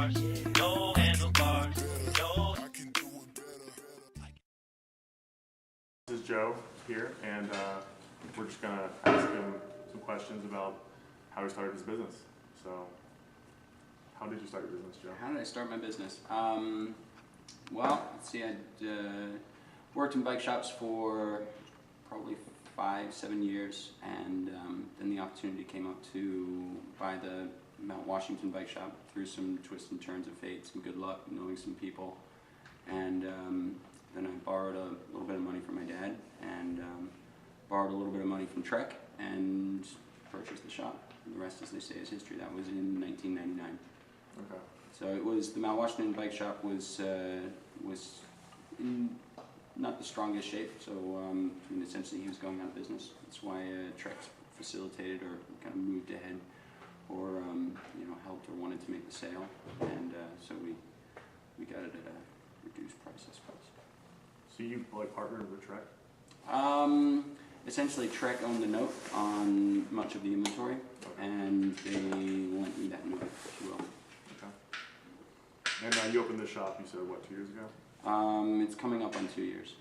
cars, no handlebars, no. This is Joe here, and we're just gonna ask him some questions about how he started his business. So, how did you start your business, Joe? How did I start my business? Well, let's see, I'd worked in bike shops for probably 5-7 years, and then the opportunity came up to buy the Mount Washington bike shop through some twists and turns of fate, some good luck, knowing some people, and then I borrowed a little bit of money from my dad, and borrowed a little bit of money from Trek, and purchased the shop. And the rest, as they say, is history. That was in 1999. Okay. So it was, the Mount Washington bike shop was in not the strongest shape, so I mean, essentially he was going out of business. That's why Trek facilitated or kind of moved ahead, or you know, helped or wanted to make the sale, and so we got it at a reduced price, I suppose. So you like partnered with Trek? Essentially, Trek owned the note on much of the inventory, and they lent me that note, if you will. Okay. And you opened the shop, you said, what, 2 years ago? It's coming up on 2 years.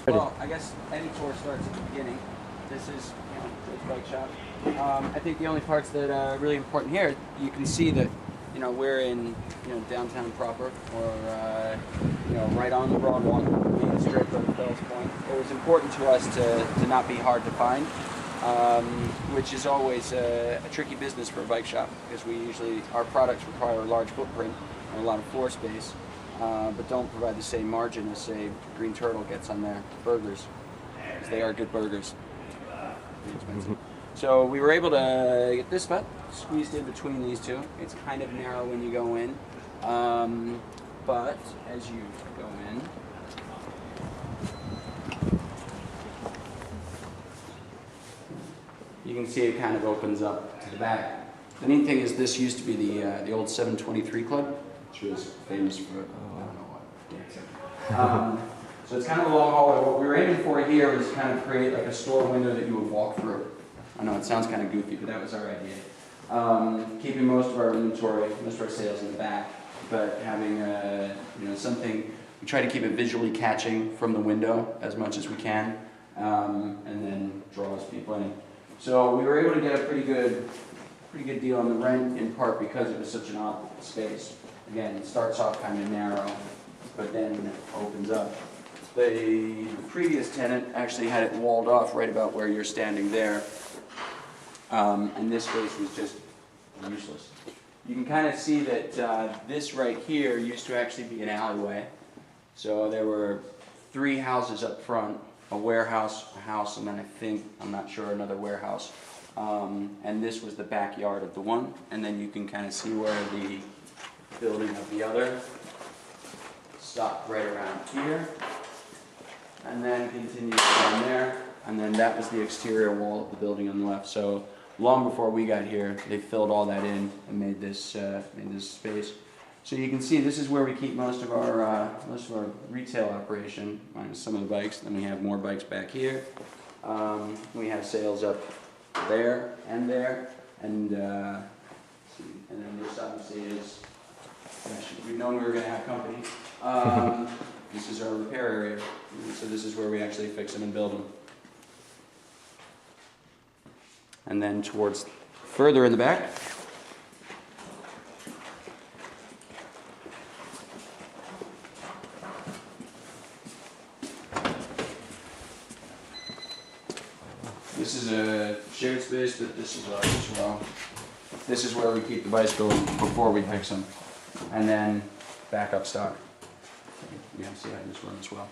Well, I guess any tour starts at the beginning. This is, you know, Joe's bike shop. I think the only parts that are really important here, you can see that, you know, we're in, you know, downtown proper, or you know, right on the Broadwalk, main strip of Fells Point. It was important to us to not be hard to find, which is always a tricky business for a bike shop, because we usually, our products require a large footprint and a lot of floor space, but don't provide the same margin as, say, Green Turtle gets on their burgers, because they are good burgers. Pretty expensive. So we were able to get this spot squeezed in between these two. It's kind of narrow when you go in, but as you go in, you can see it kind of opens up to the back. The neat thing is, this used to be the old 723 Club, which was famous for, I don't know what. So it's kind of a long hallway. What we were aiming for here was kind of create like a store window that you would walk through. I know it sounds kind of goofy, but that was our idea. Keeping most of our inventory, most of our sales in the back, but having you know, something, we try to keep it visually catching from the window as much as we can, and then draws people in. So we were able to get a pretty good deal on the rent, in part because it was such an odd space. Again, it starts off kind of narrow, but then opens up. The previous tenant actually had it walled off right about where you're standing there, and this space was just useless. You can kind of see that this right here used to actually be an alleyway. So there were 3 houses up front, a warehouse, a house, and then I think, I'm not sure, another warehouse. And this was the backyard of the one, and then you can kind of see where the building of the other stopped right around here, and then continued down there, and then that was the exterior wall of the building on the left. So long before we got here, they filled all that in and made this space. So you can see this is where we keep most of our retail operation, minus some of the bikes. Then we have more bikes back here. We have sales up there, and then this obviously is. We've known we were going to have company. This is our repair area, so this is where we actually fix them and build them. And then towards further in the back, this is a shared space, but this is ours as well. This is where we keep the bicycles before we fix them, and then backup stock. You can see how this runs as well.